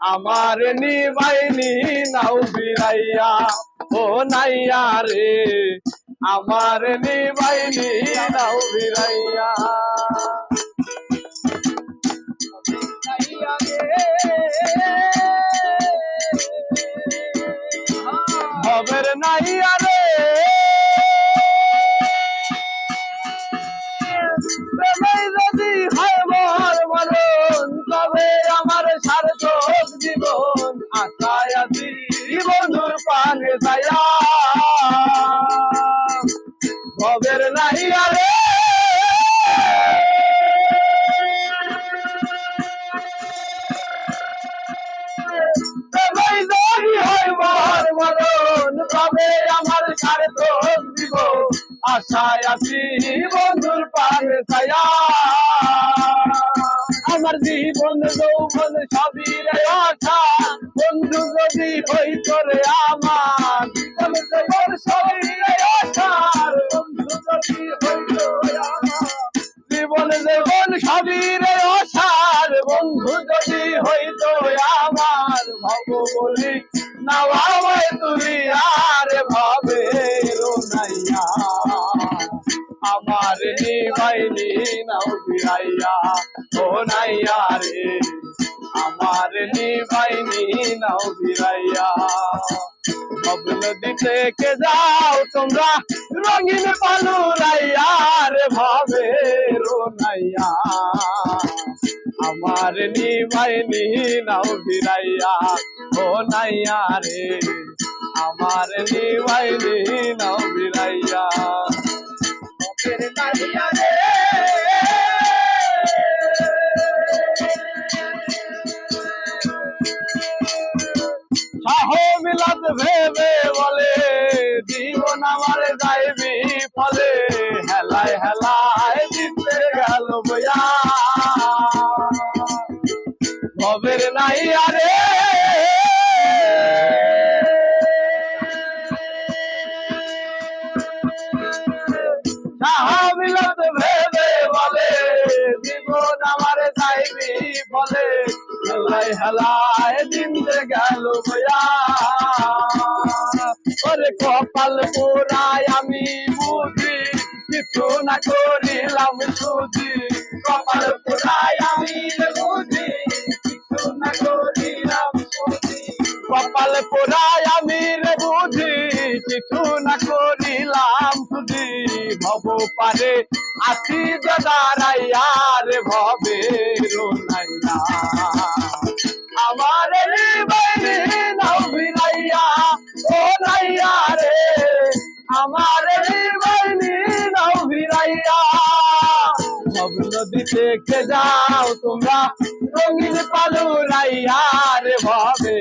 আমার নিবাইনি নাও ফিরাইয়া ও নাইয়া রে আমার নিবাইনি নাও ফিরাইয়া ভবের নাইয়া রে যদি হয় মর মরণ তবে আমার সার্থক জীবন আশায় আছি বন্ধুর পানে যাইয়া ভবের নাইয়া রে তবে আমার সার্থক জীবন আশায় আছি বন্ধুর পানে ছায়া আমার জীবন যৌবন সবই রে আশা বন্ধু যদি হইত রে আমার জীবন যৌবন সবই রে আশা বন্ধু যদি হইত জীবন যৌবন সবই রে আশার বন্ধু যদি হইত আমার ভব বলি নাওয়ায় তুলি আর ভাবে রোনাইয়া আমার নিবাইনি নাও ফিরাইয়া ও নাইয়া রে আমার নিবাইনি নাও ফিরাইয়া নদীতে কে যাও তোমরা রঙিন পালুরাইয়া রে ভাবে রোনাইয়া আমার নিবাইনি নাও ফিরাইয়া ও নাইয়া রে আমার নিবাইনি নাও ফিরাইয়া নাইয়া রে মিলাত ভেবে বলে জীবন আমার যাইবি ফলে হেলায় হেলায় দিতে গেল বইয়া ভবের নাইয়া রে মিলাত ভেবে বলে জীবন আমার যাইবি ফলে হেলায় হেলায় দিতে গেল বইয়া ওরে কপাল পোড়ায় আমি বুঝি কিছু না করিলাম সুঝি কপাল পোড়ায় আমি বুঝি কিছু না করিলাম সুঝি কপাল পোড়ায় আমি বুঝি কিছু না করিলাম সুঝি ভব পারে আছি দাঁড়াইয়া রে ভবে রোনাইয়া আমার নিবাইনি নাও ফিরাইয়া ও নাইয়া রে আমার নিবাইনি নাও ফিরাইয়া সব নদীতে কে যাও তোমরা রঙিন পালুরাইয়া রে ভাবে